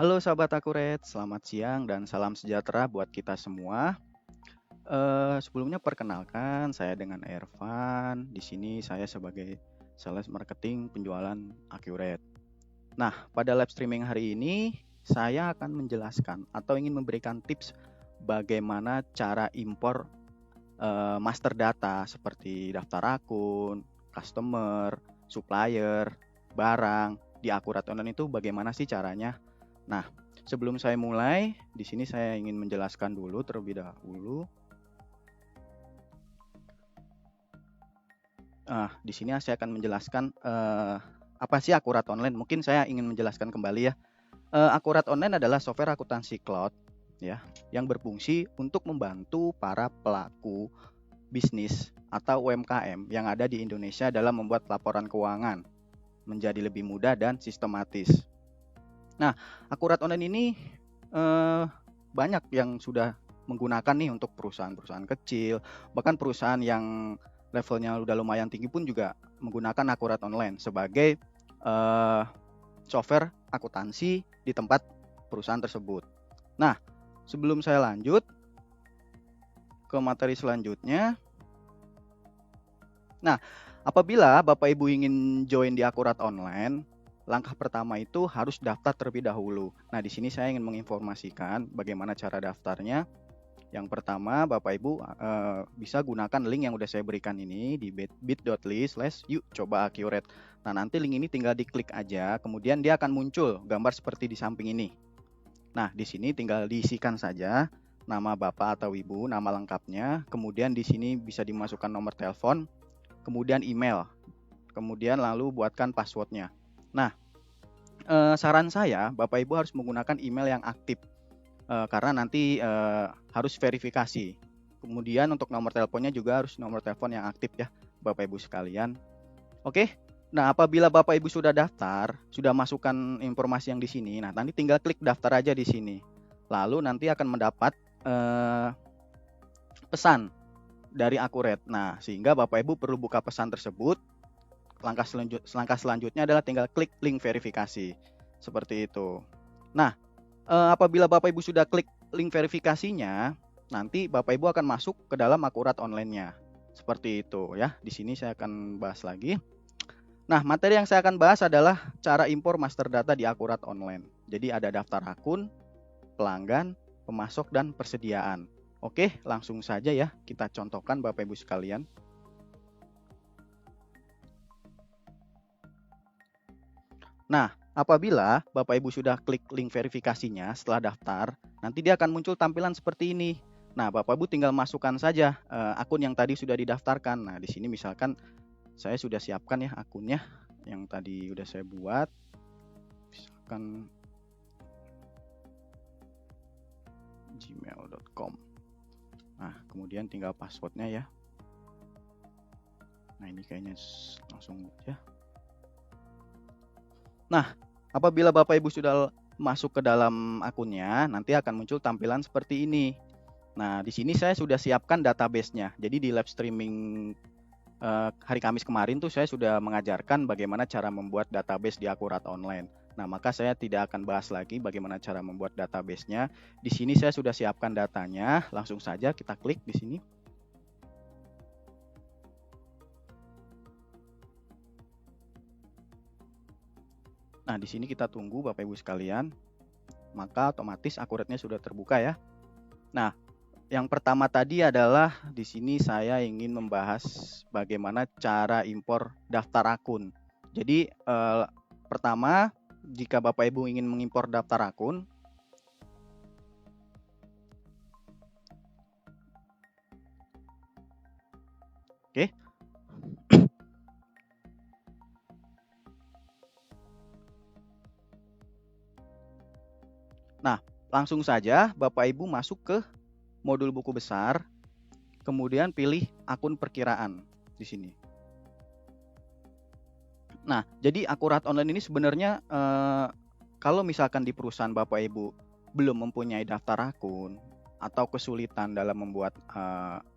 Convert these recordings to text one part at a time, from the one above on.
Halo sahabat Akuret, selamat siang dan salam sejahtera buat kita semua. Sebelumnya perkenalkan saya dengan Ervan. Di sini saya sebagai sales marketing penjualan Akuret. Nah, pada live streaming hari ini saya akan menjelaskan atau ingin memberikan tips bagaimana cara impor master data seperti daftar akun, customer, supplier, barang di Akurat Online itu bagaimana sih caranya? Nah, sebelum saya mulai, di sini saya ingin menjelaskan dulu terlebih dahulu. Di sini saya akan menjelaskan apa sih Akurat Online. Mungkin saya ingin menjelaskan kembali ya. Akurat Online adalah software akuntansi cloud ya, yang berfungsi untuk membantu para pelaku bisnis atau UMKM yang ada di Indonesia dalam membuat laporan keuangan menjadi lebih mudah dan sistematis. Nah, Akurat Online ini banyak yang sudah menggunakan nih untuk perusahaan-perusahaan kecil, bahkan perusahaan yang levelnya udah lumayan tinggi pun juga menggunakan Akurat Online sebagai software akuntansi di tempat perusahaan tersebut. Nah, sebelum saya lanjut ke materi selanjutnya, nah, apabila Bapak Ibu ingin join di Akurat Online, langkah pertama itu harus daftar terlebih dahulu. Nah, di sini saya ingin menginformasikan bagaimana cara daftarnya. Yang pertama, Bapak Ibu bisa gunakan link yang udah saya berikan ini di bit.ly/yuk-coba-Akuret. Nah, nanti link ini tinggal diklik aja, kemudian dia akan muncul gambar seperti di samping ini. Nah, di sini tinggal diisikan saja nama Bapak atau Ibu, nama lengkapnya, kemudian di sini bisa dimasukkan nomor telepon, kemudian email, kemudian lalu buatkan passwordnya. Nah, saran saya Bapak Ibu harus menggunakan email yang aktif karena nanti harus verifikasi. Kemudian untuk nomor teleponnya juga harus nomor telepon yang aktif ya Bapak Ibu sekalian. Oke. Nah, apabila Bapak Ibu sudah daftar, sudah masukkan informasi yang di sini, nah nanti tinggal klik daftar aja di sini. Lalu nanti akan mendapat pesan dari Akuret. Nah, sehingga Bapak Ibu perlu buka pesan tersebut. Langkah selanjutnya adalah tinggal klik link verifikasi. Seperti itu. Nah, apabila Bapak Ibu sudah klik link verifikasinya, nanti Bapak Ibu akan masuk ke dalam Akurat Online-nya. Seperti itu ya. Di sini saya akan bahas lagi. Nah, materi yang saya akan bahas adalah cara impor master data di Akurat Online. Jadi ada daftar akun, pelanggan, pemasok, dan persediaan. Oke, langsung saja ya kita contohkan Bapak Ibu sekalian. Nah, apabila Bapak Ibu sudah klik link verifikasinya setelah daftar, nanti dia akan muncul tampilan seperti ini. Nah, Bapak Ibu tinggal masukkan saja akun yang tadi sudah didaftarkan. Nah, di sini misalkan saya sudah siapkan ya akunnya yang tadi sudah saya buat. Misalkan gmail.com. Nah, kemudian tinggal passwordnya ya. Nah, ini kayaknya langsung ya. Nah, apabila Bapak Ibu sudah masuk ke dalam akunnya, nanti akan muncul tampilan seperti ini. Nah, di sini saya sudah siapkan database-nya. Jadi di live streaming hari Kamis kemarin tuh saya sudah mengajarkan bagaimana cara membuat database di Akurat Online. Nah, maka saya tidak akan bahas lagi bagaimana cara membuat database-nya. Di sini saya sudah siapkan datanya. Langsung saja kita klik di sini. Nah, di sini kita tunggu Bapak Ibu sekalian. Maka otomatis Akuratnya sudah terbuka ya. Nah, yang pertama tadi adalah di sini saya ingin membahas bagaimana cara impor daftar akun. Jadi pertama, jika Bapak Ibu ingin mengimpor daftar akun, oke. Nah, langsung saja Bapak Ibu masuk ke modul buku besar, kemudian pilih akun perkiraan di sini. Nah, jadi Akurat Online ini sebenarnya kalau misalkan di perusahaan Bapak Ibu belum mempunyai daftar akun atau kesulitan dalam membuat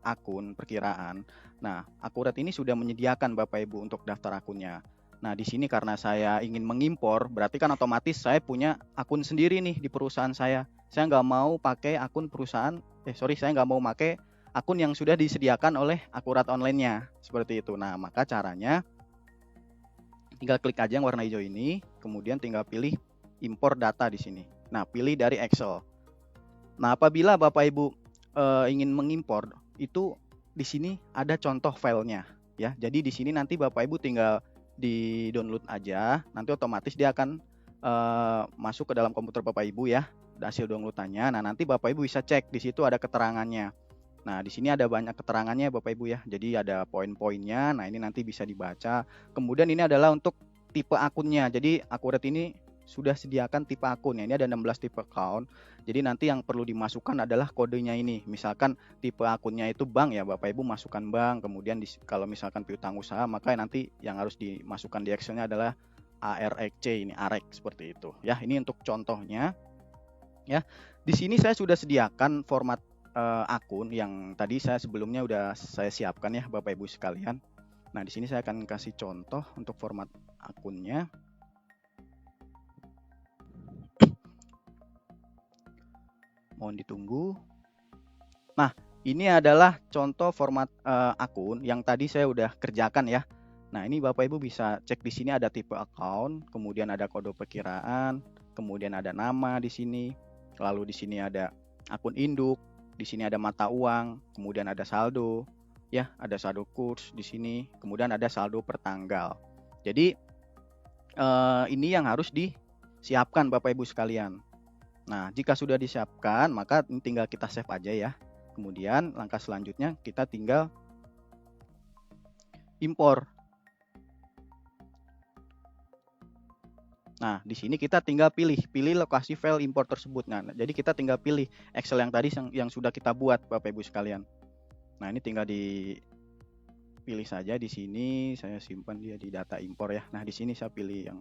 akun perkiraan, nah Akurat ini sudah menyediakan Bapak Ibu untuk daftar akunnya. Nah, di sini karena saya ingin mengimpor, berarti kan otomatis saya punya akun sendiri nih di perusahaan saya. Saya nggak mau pakai akun perusahaan, saya nggak mau pakai akun yang sudah disediakan oleh Akurat Online-nya. Seperti itu. Nah, maka caranya tinggal klik aja yang warna hijau ini, kemudian tinggal pilih impor data di sini. Nah, pilih dari Excel. Nah, apabila Bapak Ibu ingin mengimpor, itu di sini ada contoh filenya ya. Jadi di sini nanti Bapak Ibu tinggal di download aja, nanti otomatis dia akan masuk ke dalam komputer Bapak Ibu ya, hasil downloadannya. Nah, nanti Bapak Ibu bisa cek di situ ada keterangannya. Nah, di sini ada banyak keterangannya Bapak Ibu ya. Jadi ada poin-poinnya. Nah, ini nanti bisa dibaca. Kemudian ini adalah untuk tipe akunnya. Jadi Akurat ini sudah sediakan tipe akun. Ini ada 16 tipe account. Jadi nanti yang perlu dimasukkan adalah kodenya ini. Misalkan tipe akunnya itu bank ya, Bapak Ibu masukkan bank. Kemudian kalau misalkan piutang usaha, maka nanti yang harus dimasukkan di Excel-nya adalah AREC ini, AREC seperti itu. Ya, ini untuk contohnya. Ya, di sini saya sudah sediakan format akun yang tadi saya sebelumnya udah saya siapkan ya, Bapak Ibu sekalian. Nah, di sini saya akan kasih contoh untuk format akunnya. Mohon ditunggu. Nah, ini adalah contoh format akun yang tadi saya udah kerjakan ya. Nah, ini Bapak Ibu bisa cek di sini ada tipe account, kemudian ada kode perkiraan, kemudian ada nama di sini. Lalu di sini ada akun induk, di sini ada mata uang, kemudian ada saldo, ya, ada saldo kurs di sini, kemudian ada saldo per tanggal. Jadi ini yang harus disiapkan Bapak Ibu sekalian. Nah, jika sudah disiapkan, maka tinggal kita save aja ya. Kemudian langkah selanjutnya kita tinggal impor. Nah, di sini kita tinggal pilih lokasi file impor tersebut. Nah, jadi kita tinggal pilih Excel yang tadi yang sudah kita buat Bapak Ibu sekalian. Nah, ini tinggal dipilih saja di sini, saya simpan dia di data impor ya. Nah, di sini saya pilih yang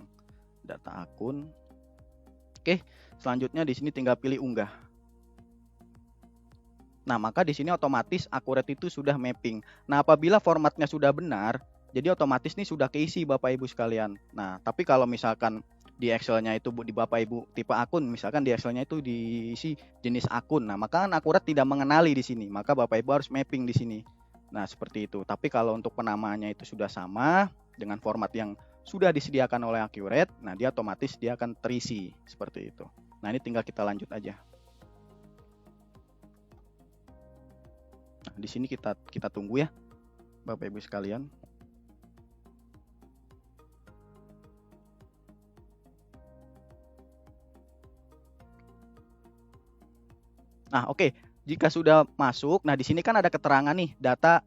data akun. Oke, selanjutnya di sini tinggal pilih unggah. Nah, maka di sini otomatis Akurat itu sudah mapping. Nah, apabila formatnya sudah benar, jadi otomatis nih sudah keisi Bapak Ibu sekalian. Nah, tapi kalau misalkan di Excel-nya itu di Bapak Ibu tipe akun, misalkan di Excel-nya itu diisi jenis akun. Nah, maka kan Akurat tidak mengenali di sini. Maka Bapak Ibu harus mapping di sini. Nah, seperti itu. Tapi kalau untuk penamaannya itu sudah sama dengan format yang sudah disediakan oleh Akurat, nah dia otomatis dia akan terisi seperti itu. Nah, ini tinggal kita lanjut aja. Nah, di sini kita tunggu ya, Bapak Ibu sekalian. Nah, oke. Jika sudah masuk, nah di sini kan ada keterangan nih, data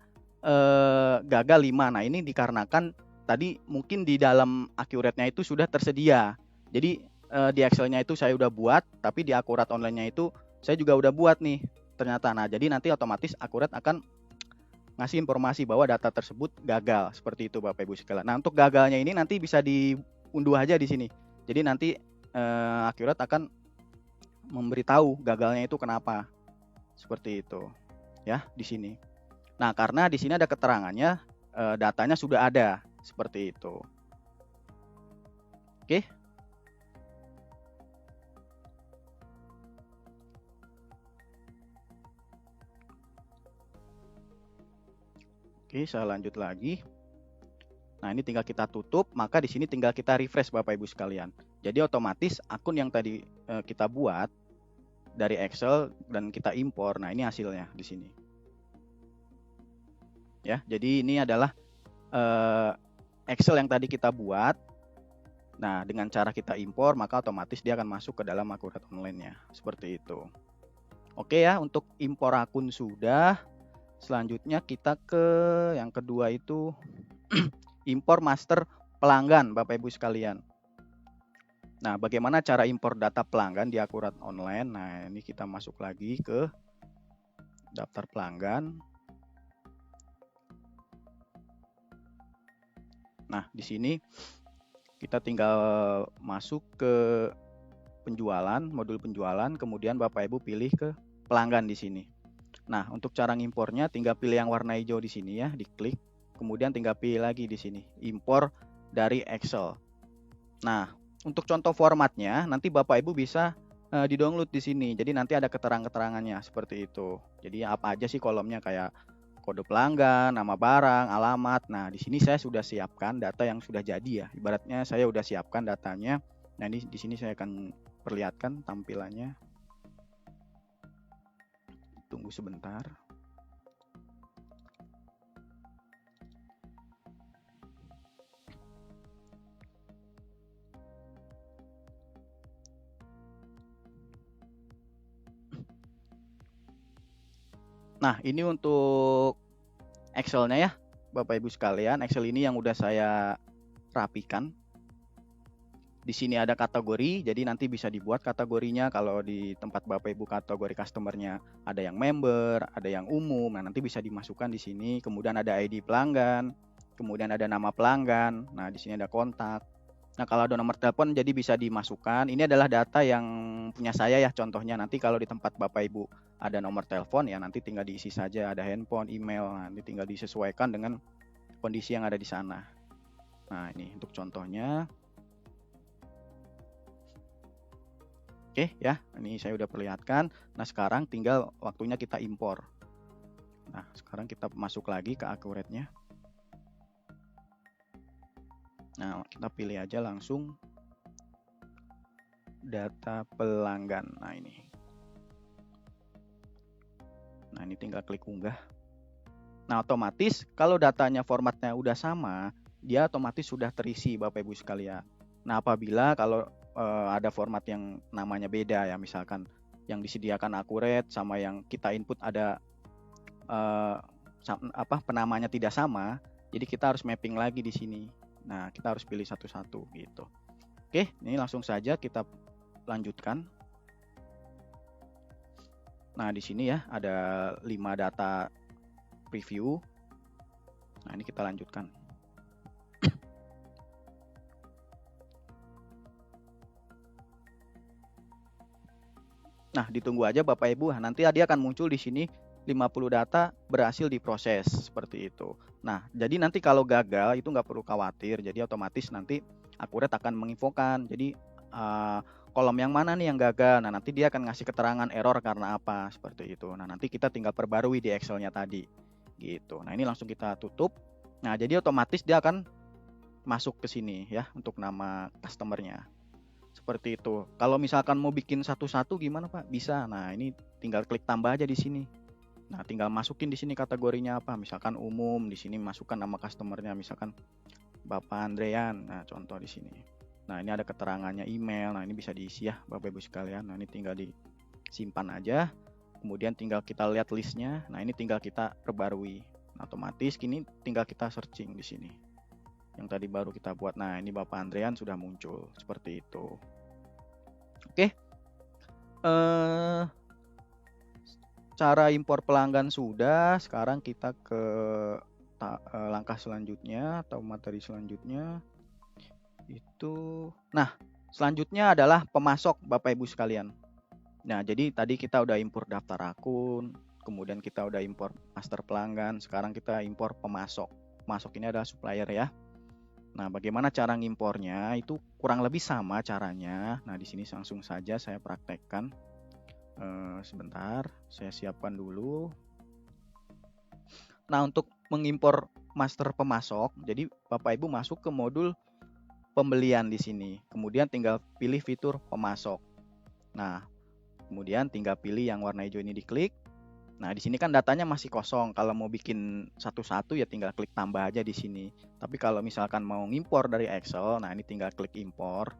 gagal 5. Nah, ini dikarenakan tadi mungkin di dalam Accurate-nya itu sudah tersedia. Jadi di Excel-nya itu saya udah buat, tapi di Akurat Online-nya itu saya juga udah buat nih ternyata. Nah, jadi nanti otomatis Akurat akan ngasih informasi bahwa data tersebut gagal. Seperti itu Bapak Ibu sekalian. Nah, untuk gagalnya ini nanti bisa diunduh aja di sini. Jadi nanti Akurat akan memberitahu gagalnya itu kenapa. Seperti itu. Ya, di sini. Nah, karena di sini ada keterangannya, datanya sudah ada. Seperti itu. Oke. Oke, saya lanjut lagi. Nah, ini tinggal kita tutup, maka di sini tinggal kita refresh Bapak Ibu sekalian. Jadi otomatis akun yang tadi kita buat dari Excel dan kita impor. Nah, ini hasilnya di sini. Ya, jadi ini adalah Excel yang tadi kita buat. Nah, dengan cara kita impor, maka otomatis dia akan masuk ke dalam Akurat Online-nya. Seperti itu. Oke ya, untuk impor akun sudah. Selanjutnya kita ke yang kedua itu impor master pelanggan Bapak Ibu sekalian. Nah, bagaimana cara impor data pelanggan di Akurat Online? Nah, ini kita masuk lagi ke daftar pelanggan. Nah, di sini kita tinggal masuk ke penjualan, modul penjualan, kemudian Bapak Ibu pilih ke pelanggan di sini. Nah, untuk cara ngimpornya tinggal pilih yang warna hijau di sini ya, diklik. Kemudian tinggal pilih lagi di sini, impor dari Excel. Nah, untuk contoh formatnya nanti Bapak Ibu bisa di-download di sini. Jadi nanti ada keterangan-keterangannya seperti itu. Jadi apa aja sih kolomnya, kayak kode pelanggan, nama barang, alamat. Nah, di sini saya sudah siapkan data yang sudah jadi ya. Ibaratnya saya sudah siapkan datanya. Nah, ini di sini saya akan perlihatkan tampilannya. Tunggu sebentar. Nah, ini untuk Excel-nya ya, Bapak Ibu sekalian. Excel ini yang udah saya rapikan. Di sini ada kategori, jadi nanti bisa dibuat kategorinya. Kalau di tempat Bapak Ibu kategori customer-nya ada yang member, ada yang umum. Nah, nanti bisa dimasukkan di sini. Kemudian ada ID pelanggan, kemudian ada nama pelanggan. Nah, di sini ada kontak. Nah, kalau ada nomor telepon jadi bisa dimasukkan. Ini adalah data yang punya saya ya, contohnya. Nanti kalau di tempat Bapak Ibu ada nomor telepon ya nanti tinggal diisi saja, ada handphone, email. Nah, nanti tinggal disesuaikan dengan kondisi yang ada di sana. Nah, ini untuk contohnya. Oke ya, ini saya udah perlihatkan. Nah, sekarang tinggal waktunya kita impor. Nah, sekarang kita masuk lagi ke Accurate-nya. Nah, kita pilih aja langsung data pelanggan. Nah, ini. Nah, ini tinggal klik unggah. Nah, otomatis kalau datanya formatnya udah sama, dia otomatis sudah terisi Bapak Ibu sekalian. Nah, apabila kalau ada format yang namanya beda ya, misalkan yang disediakan Accurate sama yang kita input ada penamanya tidak sama, jadi kita harus mapping lagi di sini. Nah, kita harus pilih satu-satu gitu. Oke, ini langsung saja kita lanjutkan. Nah, di sini ya ada 5 data preview. Nah, ini kita lanjutkan. Nah, ditunggu aja Bapak Ibu. Nanti dia akan muncul di sini 50 data berhasil diproses seperti itu. Nah, jadi nanti kalau gagal itu nggak perlu khawatir. Jadi otomatis nanti Accurate akan menginfokan. Jadi kolom yang mana nih yang gagal. Nah, nanti dia akan ngasih keterangan error karena apa seperti itu. Nah, nanti kita tinggal perbarui di Excel-nya tadi. Gitu. Nah, ini langsung kita tutup. Nah, jadi otomatis dia akan masuk ke sini ya untuk nama customer-nya. Seperti itu. Kalau misalkan mau bikin satu-satu gimana Pak? Bisa. Nah, ini tinggal klik tambah aja di sini. Nah, tinggal masukin di sini kategorinya apa? Misalkan umum, di sini masukkan nama customernya, misalkan Bapak Andrean. Nah, contoh di sini. Nah, ini ada keterangannya email. Nah, ini bisa diisi ya Bapak Ibu sekalian. Nah, ini tinggal disimpan aja. Kemudian tinggal kita lihat listnya. Nah, ini tinggal kita perbarui. Nah, otomatis kini tinggal kita searching di sini. Yang tadi baru kita buat. Nah, ini Bapak Andrean sudah muncul seperti itu. Oke. Cara impor pelanggan sudah. Sekarang kita ke langkah selanjutnya atau materi selanjutnya. Nah, selanjutnya adalah pemasok Bapak Ibu sekalian. Nah, jadi tadi kita udah impor daftar akun, kemudian kita udah impor master pelanggan, sekarang kita impor pemasok. Pemasok ini adalah supplier ya. Nah, bagaimana cara ngimpornya? Itu kurang lebih sama caranya. Nah, di sini langsung saja saya praktekkan. Sebentar, saya siapkan dulu. Nah, untuk mengimpor master pemasok, jadi Bapak Ibu masuk ke modul pembelian di sini. Kemudian tinggal pilih fitur pemasok. Nah, kemudian tinggal pilih yang warna hijau ini diklik. Nah, di sini kan datanya masih kosong. Kalau mau bikin satu-satu ya tinggal klik tambah aja di sini. Tapi kalau misalkan mau ngimpor dari Excel, nah ini tinggal klik impor.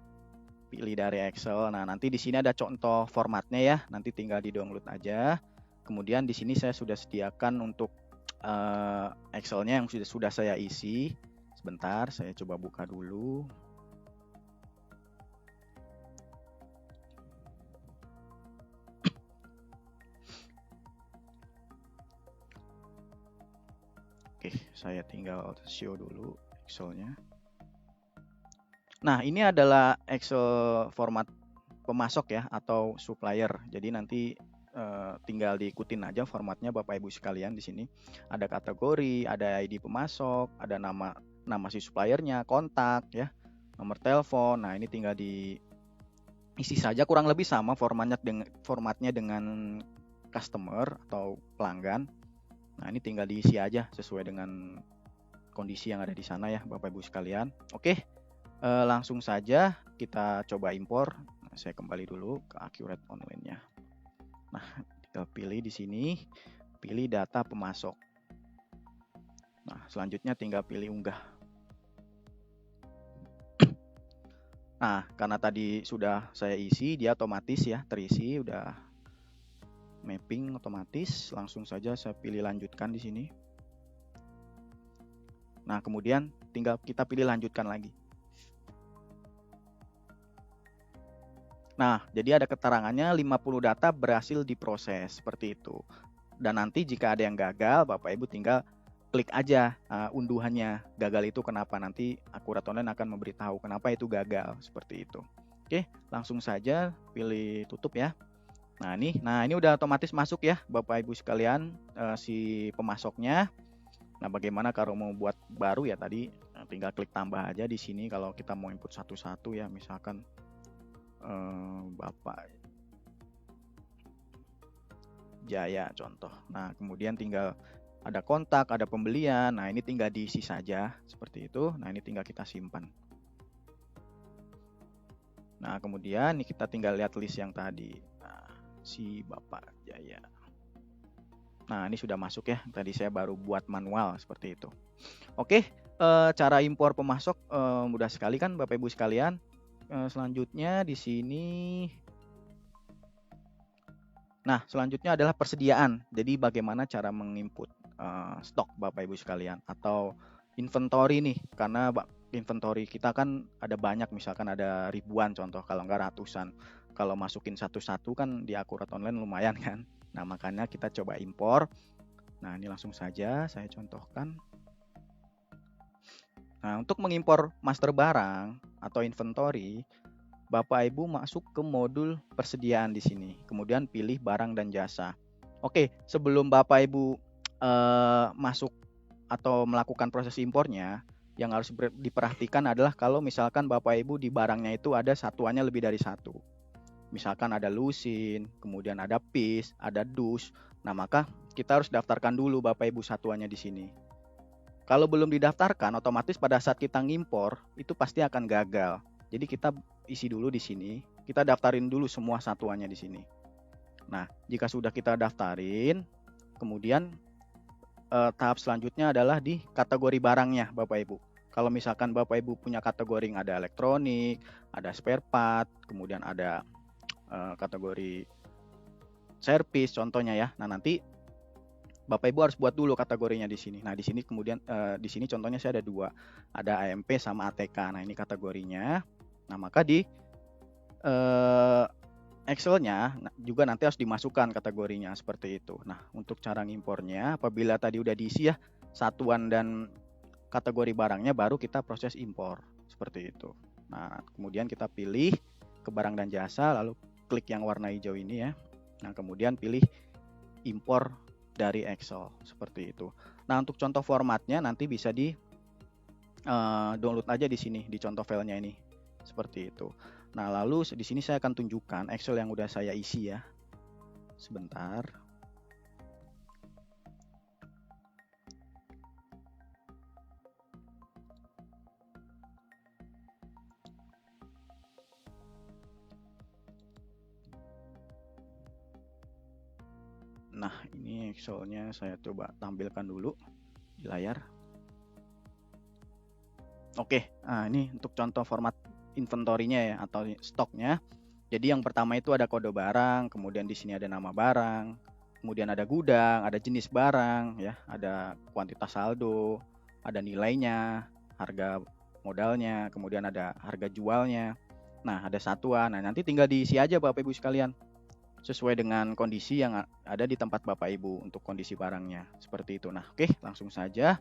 Pilih dari Excel. Nah, nanti di sini ada contoh formatnya ya. Nanti tinggal di-download aja. Kemudian di sini saya sudah sediakan untuk Excel-nya yang sudah saya isi. Sebentar, saya coba buka dulu. Oke, saya tinggal show dulu Excel-nya. Nah, ini adalah Excel format pemasok ya atau supplier. Jadi nanti tinggal diikutin aja formatnya Bapak Ibu sekalian di sini. Ada kategori, ada ID pemasok, ada nama nama si suppliernya, kontak ya, nomor telepon. Nah, ini tinggal diisi saja, kurang lebih sama formatnya dengan customer atau pelanggan. Nah, ini tinggal diisi aja sesuai dengan kondisi yang ada di sana ya Bapak Ibu sekalian. Oke, langsung saja kita coba impor. Nah, saya kembali dulu ke Accurate Online-nya. Nah, tinggal pilih di sini, pilih data pemasok. Nah, selanjutnya tinggal pilih unggah. Nah, karena tadi sudah saya isi, dia otomatis ya terisi, udah mapping otomatis. Langsung saja saya pilih lanjutkan di sini. Nah, kemudian tinggal kita pilih lanjutkan lagi. Nah, jadi ada keterangannya 50 data berhasil diproses, seperti itu. Dan nanti jika ada yang gagal, Bapak Ibu tinggal klik aja unduhannya. Gagal itu kenapa, nanti Accurate Online akan memberitahu kenapa itu gagal, seperti itu. Oke, langsung saja pilih tutup ya. Nah, ini udah otomatis masuk ya Bapak Ibu sekalian, si pemasoknya. Nah, bagaimana kalau mau buat baru ya tadi tinggal klik tambah aja di sini kalau kita mau input satu-satu ya, misalkan Bapak Jaya contoh. Nah, kemudian tinggal ada kontak, ada pembelian. Nah, ini tinggal diisi saja seperti itu. Nah, ini tinggal kita simpan. Nah, kemudian kita tinggal lihat list yang tadi. Nah, si Bapak Jaya. Nah, ini sudah masuk ya. Tadi saya baru buat manual seperti itu. Oke, cara impor pemasok mudah sekali kan Bapak Ibu sekalian. Selanjutnya di sini. Nah, selanjutnya adalah persediaan. Jadi bagaimana cara menginput stok Bapak Ibu sekalian atau inventory nih. Karena inventory kita kan ada banyak, misalkan ada ribuan contoh, kalau nggak ratusan. Kalau masukin satu-satu kan di Accurate Online lumayan kan. Nah, makanya kita coba impor. Nah, ini langsung saja saya contohkan. Nah, untuk mengimpor master barang atau inventory, Bapak Ibu masuk ke modul persediaan di sini. Kemudian pilih barang dan jasa. Oke, sebelum Bapak Ibu masuk atau melakukan proses impornya, yang harus diperhatikan adalah kalau misalkan Bapak Ibu di barangnya itu ada satuannya lebih dari satu. Misalkan ada lusin, kemudian ada piece, ada dus. Nah, maka kita harus daftarkan dulu Bapak Ibu satuannya di sini. Kalau belum didaftarkan, otomatis pada saat kita ngimpor itu pasti akan gagal. Jadi kita isi dulu di sini, kita daftarin dulu semua satuannya di sini. Nah, jika sudah kita daftarin, kemudian tahap selanjutnya adalah di kategori barangnya Bapak Ibu. Kalau misalkan Bapak Ibu punya kategori yang ada elektronik, ada spare part, kemudian ada kategori service contohnya ya. Nah, nanti Bapak Ibu harus buat dulu kategorinya di sini. Nah, di sini kemudian di sini contohnya saya ada dua, ada AMP sama ATK. Nah, ini kategorinya. Nah, maka di Excel-nya juga nanti harus dimasukkan kategorinya seperti itu. Nah, untuk cara ngimpornya, apabila tadi udah diisi ya satuan dan kategori barangnya, baru kita proses impor seperti itu. Nah, kemudian kita pilih ke barang dan jasa, lalu klik yang warna hijau ini ya. Nah, kemudian pilih impor dari Excel seperti itu. Nah, untuk contoh formatnya nanti bisa di download aja di sini di contoh filenya ini seperti itu. Nah, lalu di sini saya akan tunjukkan Excel yang udah saya isi ya. Sebentar. Nah, ini Excel-nya saya coba tampilkan dulu di layar. Oke, nah ini untuk contoh format inventory-nya ya atau stoknya. Jadi yang pertama itu ada kode barang, kemudian di sini ada nama barang, kemudian ada gudang, ada jenis barang ya, ada kuantitas saldo, ada nilainya, harga modalnya, kemudian ada harga jualnya. Nah, ada satuan. Nah, nanti tinggal diisi aja Bapak Ibu sekalian sesuai dengan kondisi yang ada di tempat Bapak Ibu untuk kondisi barangnya. Seperti itu. Nah, oke, langsung saja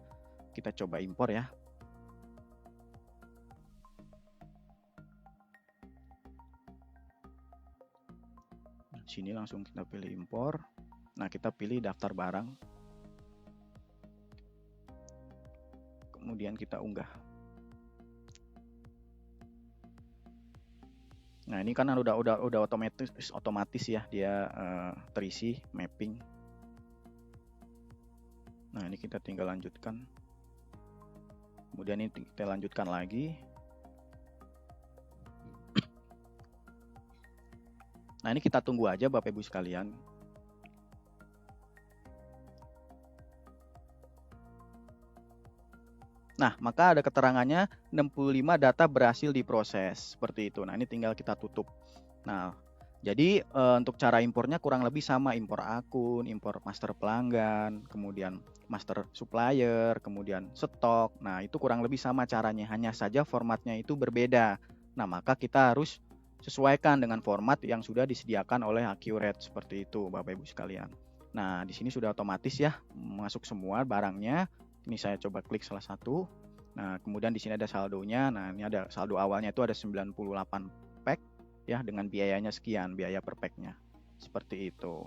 kita coba impor ya. Sini langsung kita pilih impor. Nah, kita pilih daftar barang. kemudian kita unggah. Nah, ini kan udah otomatis ya dia terisi mapping. Nah, ini kita tinggal lanjutkan. Kemudian ini kita lanjutkan lagi. Nah, ini kita tunggu aja Bapak Ibu sekalian. Nah, maka ada keterangannya 65 data berhasil diproses. Seperti itu. Nah, ini tinggal kita tutup. Nah, jadi untuk cara impornya kurang lebih sama, impor akun, impor master pelanggan, kemudian master supplier, kemudian stok. Nah, itu kurang lebih sama caranya, hanya saja formatnya itu berbeda. Nah, maka kita harus sesuaikan dengan format yang sudah disediakan oleh Accurate, seperti itu Bapak Ibu sekalian. Nah, di sini sudah otomatis ya masuk semua barangnya. Ini saya coba klik salah satu. Nah, kemudian di sini ada saldonya. Nah, ini ada saldo awalnya itu ada 98 pack ya dengan biayanya sekian, biaya per packnya. Seperti itu.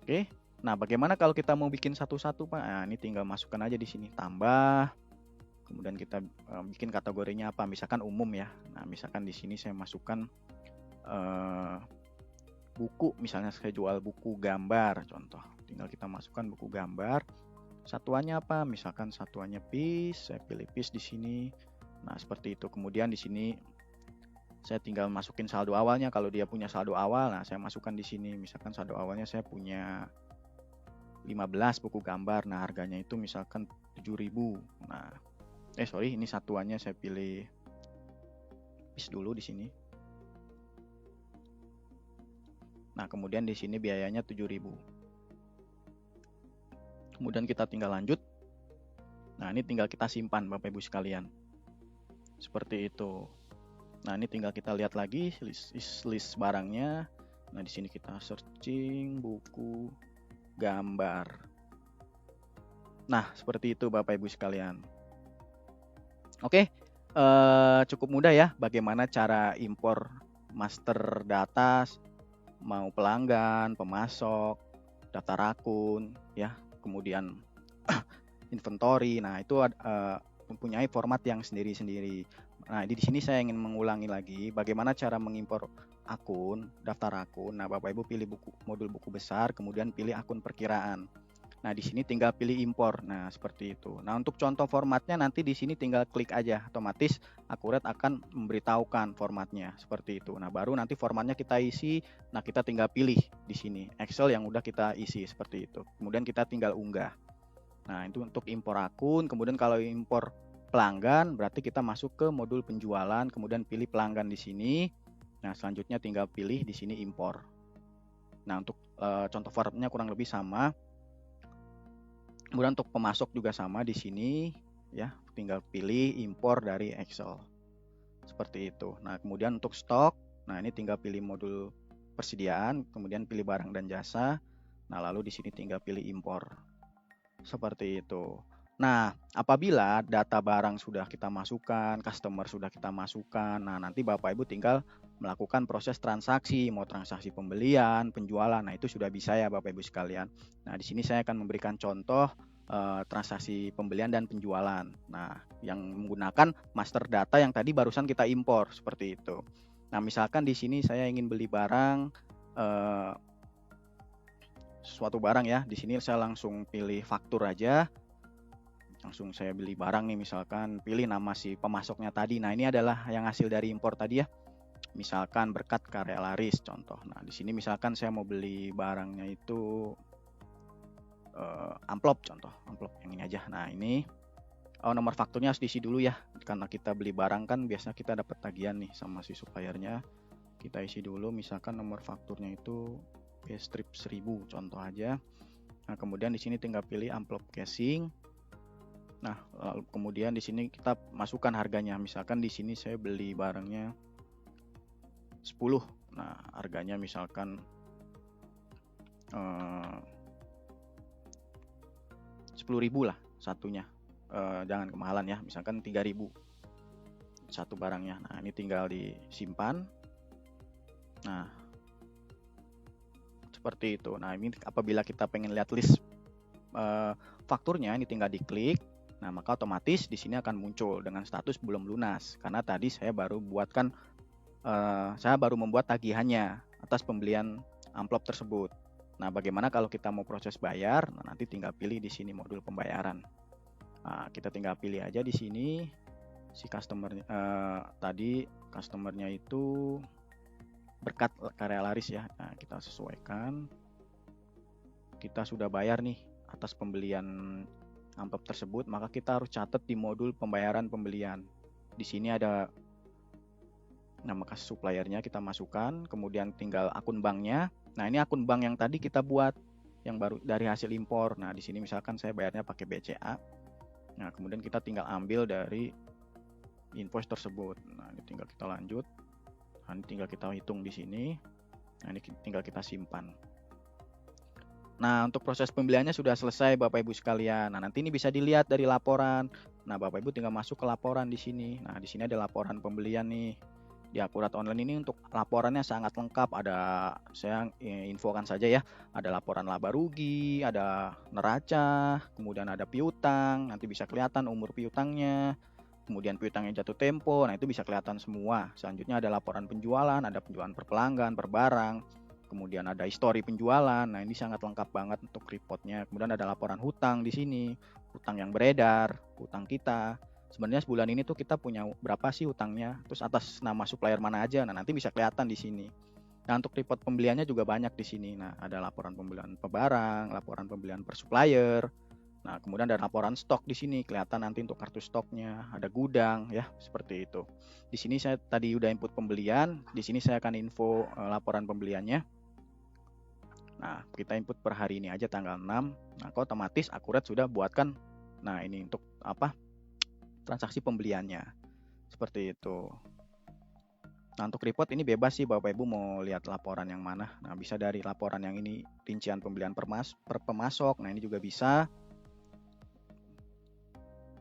Oke. Nah, bagaimana kalau kita mau bikin satu-satu, Pak? Nah, ini tinggal masukkan aja di sini tambah. Kemudian kita bikin kategorinya apa? Misalkan umum ya. Nah, misalkan di sini saya masukkan buku, misalnya saya jual buku gambar contoh. Tinggal kita masukkan buku gambar. Satuannya apa? Misalkan satuannya piece, saya pilih piece di sini. Nah, seperti itu. Kemudian di sini saya tinggal masukin saldo awalnya. Kalau dia punya saldo awal, nah saya masukkan di sini. Misalkan saldo awalnya saya punya 15 buku gambar. Nah, harganya itu misalkan 7.000. Nah, ini satuannya saya pilih piece dulu di sini. Nah, kemudian di sini biayanya 7.000. Kemudian kita tinggal lanjut. Nah, ini tinggal kita simpan Bapak Ibu sekalian. Seperti itu. Nah, ini tinggal kita lihat lagi list barangnya. Nah, di sini kita searching buku gambar. Nah, seperti itu Bapak Ibu sekalian. Oke, cukup mudah ya bagaimana cara impor master data, mau pelanggan, pemasok, daftar akun, ya, kemudian inventory. Nah, itu mempunyai format yang sendiri-sendiri. Nah, di sini saya ingin mengulangi lagi bagaimana cara mengimpor akun, daftar akun. Nah, Bapak Ibu pilih modul buku besar, kemudian pilih akun perkiraan. Nah, di sini tinggal pilih impor. Nah, seperti itu. Nah, untuk contoh formatnya nanti di sini tinggal klik aja, otomatis Accurate akan memberitahukan formatnya seperti itu. Nah, baru nanti formatnya kita isi. Nah, kita tinggal pilih di sini Excel yang udah kita isi seperti itu. Kemudian kita tinggal unggah. Nah, itu untuk impor akun. Kemudian kalau impor pelanggan berarti kita masuk ke modul penjualan, kemudian pilih pelanggan di sini. Nah, selanjutnya tinggal pilih di sini impor. Nah, untuk contoh formatnya kurang lebih sama. Kemudian untuk pemasok juga sama di sini ya, tinggal pilih impor dari Excel. Seperti itu. Nah, kemudian untuk stok, nah ini tinggal pilih modul persediaan, kemudian pilih barang dan jasa. Nah, lalu di sini tinggal pilih impor. Seperti itu. Nah, apabila data barang sudah kita masukkan, customer sudah kita masukkan, nah nanti Bapak Ibu tinggal melakukan proses transaksi, mau transaksi pembelian, penjualan. Nah, itu sudah bisa ya Bapak Ibu sekalian. Nah, di sini saya akan memberikan contoh transaksi pembelian dan penjualan. Nah, yang menggunakan master data yang tadi barusan kita impor seperti itu. Nah, misalkan di sini saya ingin beli barang suatu barang ya. Di sini saya langsung pilih faktur aja. Langsung saya beli barang nih, misalkan pilih nama si pemasoknya tadi. Nah, ini adalah yang hasil dari impor tadi ya. Misalkan berkat karya laris contoh. Nah, di sini misalkan saya mau beli barangnya itu amplop contoh, amplop yang ini aja. Nah, ini nomor fakturnya harus diisi dulu ya. Karena kita beli barang kan biasanya kita dapat tagihan nih sama si suppliernya. Kita isi dulu misalkan nomor fakturnya itu strip 1000 contoh aja. Nah, kemudian di sini tinggal pilih amplop casing. Nah, lalu kemudian di sini kita masukkan harganya. Misalkan di sini saya beli barangnya 10. Nah, harganya misalkan 10.000 lah satunya. Jangan kemahalan ya, misalkan 3.000 satu barangnya. Nah, ini tinggal disimpan. Nah, seperti itu. Nah, ini apabila kita pengen lihat list fakturnya, ini tinggal diklik. Nah, maka otomatis di sini akan muncul dengan status belum lunas karena tadi saya baru membuat tagihannya atas pembelian amplop tersebut. Nah, bagaimana kalau kita mau proses bayar? Nah, nanti tinggal pilih di sini modul pembayaran. Nah, kita tinggal pilih aja di sini si tadi customernya itu Berkat Karya Laris ya. Nah, kita sesuaikan. Kita sudah bayar nih atas pembelian amplop tersebut, maka kita harus catat di modul pembayaran pembelian. Di sini ada nama suppliernya, kita masukkan, kemudian tinggal akun banknya. Nah, ini akun bank yang tadi kita buat yang baru dari hasil impor. Nah, di sini misalkan saya bayarnya pakai BCA. Nah, kemudian kita tinggal ambil dari invoice tersebut. Nah, ini tinggal kita lanjut. Nah, ini tinggal kita hitung di sini. Nah, ini tinggal kita simpan. Nah, untuk proses pembeliannya sudah selesai Bapak Ibu sekalian. Nah, nanti ini bisa dilihat dari laporan. Nah, Bapak Ibu tinggal masuk ke laporan di sini. Nah, di sini ada laporan pembelian nih. Di Akurat Online ini untuk laporannya sangat lengkap. Saya infokan saja ya. Ada laporan laba rugi, ada neraca, kemudian ada piutang. Nanti bisa kelihatan umur piutangnya. Kemudian piutangnya jatuh tempo, nah itu bisa kelihatan semua. Selanjutnya ada laporan penjualan, ada penjualan per pelanggan, per barang. Kemudian ada histori penjualan, nah ini sangat lengkap banget untuk reportnya. Kemudian ada laporan hutang di sini, hutang yang beredar, hutang kita. Sebenarnya sebulan ini tuh kita punya berapa sih hutangnya, terus atas nama supplier mana aja, nah nanti bisa kelihatan di sini. Nah untuk report pembeliannya juga banyak di sini. Nah ada laporan pembelian per barang, laporan pembelian per supplier. Nah, kemudian ada laporan stok di sini, kelihatan nanti untuk kartu stoknya, ada gudang ya, seperti itu. Di sini saya tadi udah input pembelian, di sini saya akan info laporan pembeliannya. Nah, kita input per hari ini aja tanggal 6. Nah, otomatis Akurat sudah buatkan. Nah, ini untuk apa? Transaksi pembeliannya. Seperti itu. Nah, untuk report ini bebas sih Bapak Ibu mau lihat laporan yang mana. Nah, bisa dari laporan yang ini rincian pembelian per pemasok. Nah, ini juga bisa.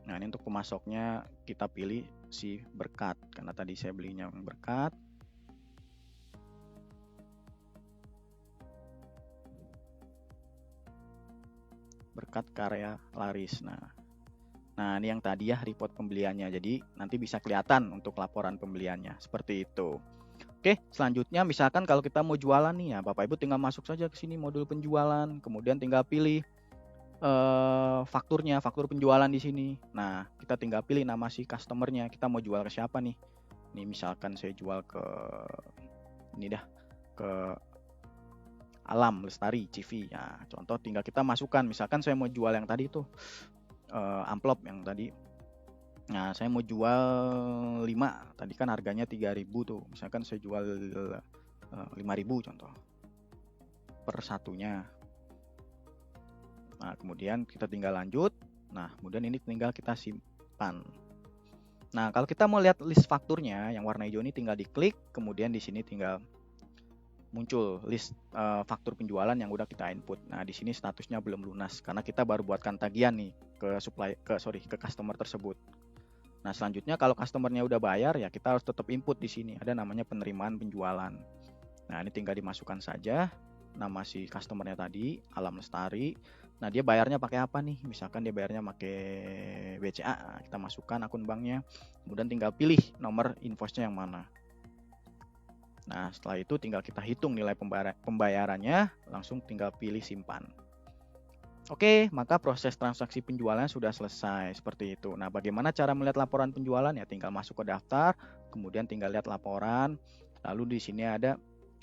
Nah, ini untuk pemasoknya kita pilih si Berkat karena tadi saya belinya yang Berkat. Berkat Karya Laris. Nah, ini yang tadi ya report pembeliannya. Jadi nanti bisa kelihatan untuk laporan pembeliannya seperti itu. Oke, selanjutnya misalkan kalau kita mau jualan nih ya, Bapak Ibu tinggal masuk saja ke sini modul penjualan, kemudian tinggal pilih faktur penjualan di sini. Nah, kita tinggal pilih nama si customernya. Kita mau jual ke siapa nih? Ini misalkan saya jual ke Alam Lestari CV. Nah, contoh tinggal kita masukkan. Misalkan saya mau jual yang tadi tuh amplop yang tadi. Nah, saya mau jual 5. Tadi kan harganya 3.000 tuh. Misalkan saya jual 5.000 contoh per satunya. Nah, kemudian kita tinggal lanjut. Nah, kemudian ini tinggal kita simpan. Nah, kalau kita mau lihat list fakturnya yang warna hijau ini tinggal diklik, kemudian di sini tinggal muncul list faktur penjualan yang udah kita input. Nah, di sini statusnya belum lunas karena kita baru buatkan tagihan nih ke customer tersebut. Nah, selanjutnya kalau customernya udah bayar ya kita harus tetap input di sini. Ada namanya penerimaan penjualan. Nah, ini tinggal dimasukkan saja nama si customernya tadi, Alam Lestari. Nah, dia bayarnya pakai apa nih? Misalkan dia bayarnya pakai BCA, nah, kita masukkan akun banknya. Kemudian tinggal pilih nomor invoice-nya yang mana. Nah, setelah itu tinggal kita hitung nilai pembayarannya, langsung tinggal pilih simpan. Oke, maka proses transaksi penjualannya sudah selesai seperti itu. Nah, bagaimana cara melihat laporan penjualan? Ya, tinggal masuk ke daftar, kemudian tinggal lihat laporan. Lalu di sini ada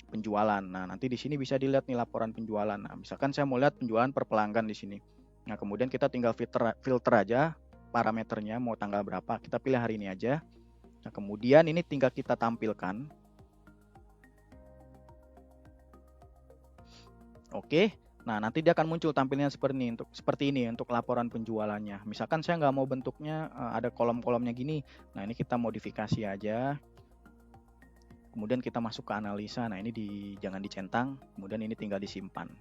penjualan. Nah, nanti di sini bisa dilihat nih laporan penjualan. Nah, misalkan saya mau lihat penjualan per pelanggan di sini. Nah, kemudian kita tinggal filter aja parameternya mau tanggal berapa. Kita pilih hari ini aja. Nah, kemudian ini tinggal kita tampilkan. Oke. Nah, nanti dia akan muncul tampilnya seperti ini untuk laporan penjualannya. Misalkan saya nggak mau bentuknya ada kolom-kolomnya gini. Nah, ini kita modifikasi aja. Kemudian kita masuk ke analisa. Nah, ini jangan dicentang. Kemudian ini tinggal disimpan.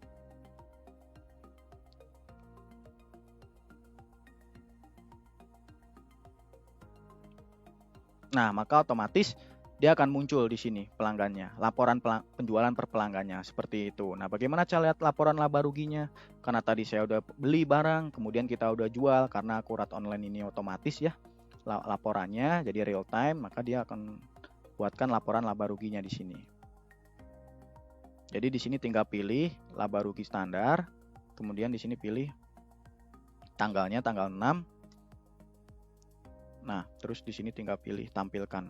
Nah, maka otomatis dia akan muncul di sini pelanggannya, laporan penjualan per pelanggannya seperti itu. Nah, bagaimana cara lihat laporan laba ruginya? Karena tadi saya udah beli barang, kemudian kita udah jual, karena akurat online ini otomatis ya laporannya, jadi real time, maka dia akan buatkan laporan laba ruginya di sini. Jadi di sini tinggal pilih laba rugi standar, kemudian di sini pilih tanggalnya tanggal 6. Nah, terus di sini tinggal pilih tampilkan.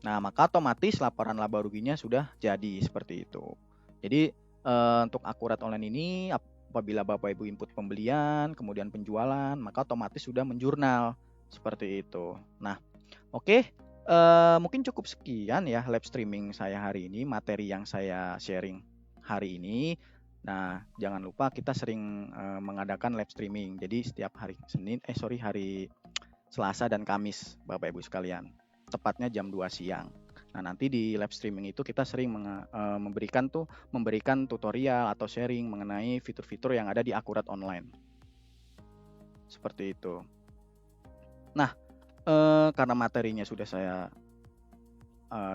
Nah, maka otomatis laporan laba ruginya sudah jadi seperti itu. Jadi untuk akurat online ini apabila Bapak Ibu input pembelian, kemudian penjualan, maka otomatis sudah menjurnal seperti itu. Nah, oke, mungkin cukup sekian ya live streaming saya hari ini, materi yang saya sharing hari ini. Nah, jangan lupa kita sering mengadakan live streaming. Jadi setiap hari hari Selasa dan Kamis, Bapak Ibu sekalian. Tepatnya jam 2 siang. Nah, nanti di live streaming itu kita sering memberikan tutorial atau sharing mengenai fitur-fitur yang ada di Akurat Online. Seperti itu. Nah, karena materinya sudah saya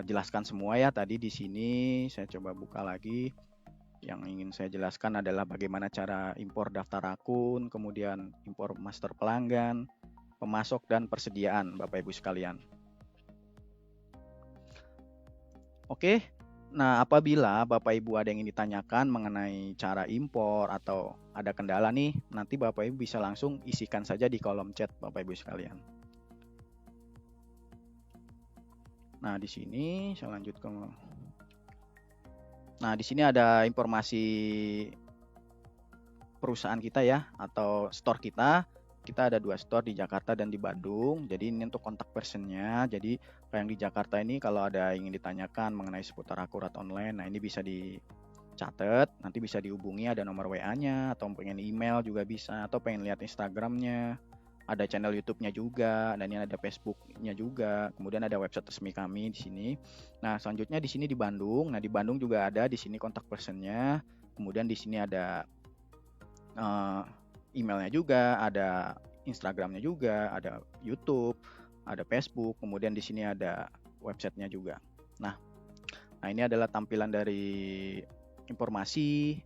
jelaskan semua ya tadi di sini, saya coba buka lagi. Yang ingin saya jelaskan adalah bagaimana cara impor daftar akun, kemudian impor master pelanggan, pemasok dan persediaan, Bapak Ibu sekalian. Oke, nah apabila Bapak Ibu ada yang ingin ditanyakan mengenai cara impor atau ada kendala nih, nanti Bapak Ibu bisa langsung isikan saja di kolom chat Bapak Ibu sekalian. Nah, di sini saya lanjut ke. Nah, di sini ada informasi perusahaan kita ya, atau store kita. Kita ada 2 store di Jakarta dan di Bandung. Jadi ini untuk kontak personnya. Jadi yang di Jakarta ini kalau ada ingin ditanyakan mengenai seputar Akurat Online, nah ini bisa dicatat, nanti bisa dihubungi, ada nomor WA-nya, atau pengen email juga bisa, atau pengen lihat Instagram-nya, ada channel YouTube-nya juga, dan ini ada Facebook-nya juga. Kemudian ada website resmi kami di sini. Nah, selanjutnya di sini di Bandung. Nah, di Bandung juga ada di sini kontak person-nya. Kemudian di sini ada emailnya juga, ada Instagramnya juga, ada YouTube, ada Facebook, kemudian di sini ada websitenya juga. Nah ini adalah tampilan dari informasi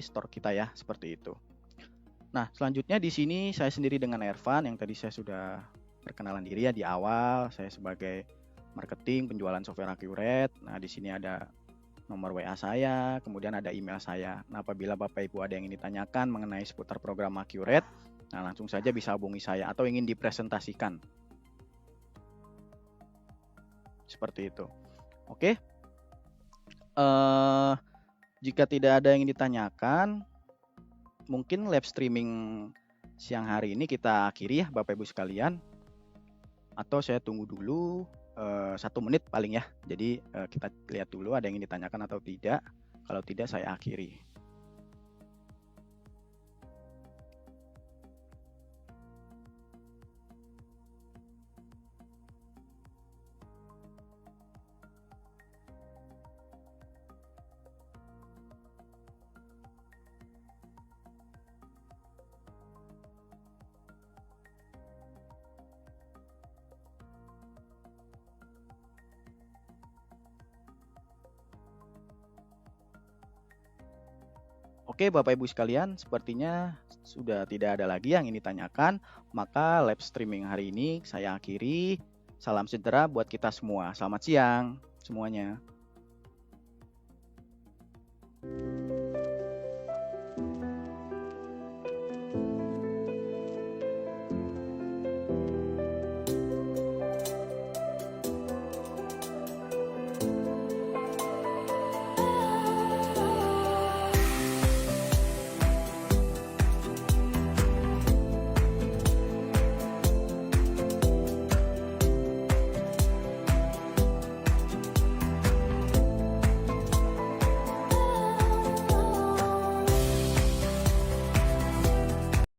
store kita ya, seperti itu. Nah, selanjutnya di sini saya sendiri dengan Ervan, yang tadi saya sudah perkenalan diri ya di awal. Saya sebagai marketing penjualan software Accurate. Nah, di sini ada nomor WA saya, kemudian ada email saya. Nah, apabila Bapak Ibu ada yang ingin ditanyakan mengenai seputar program Accurate, nah langsung saja bisa hubungi saya atau ingin dipresentasikan. Seperti itu. Oke. Jika tidak ada yang ingin ditanyakan, mungkin live streaming siang hari ini kita akhiri ya Bapak Ibu sekalian. Atau saya tunggu dulu 1 menit paling ya. Jadi kita lihat dulu ada yang ingin ditanyakan atau tidak. Kalau tidak saya akhiri. Oke Bapak Ibu sekalian, sepertinya sudah tidak ada lagi yang ingin ditanyakan. Maka live streaming hari ini saya akhiri. Salam sejahtera buat kita semua. Selamat siang semuanya.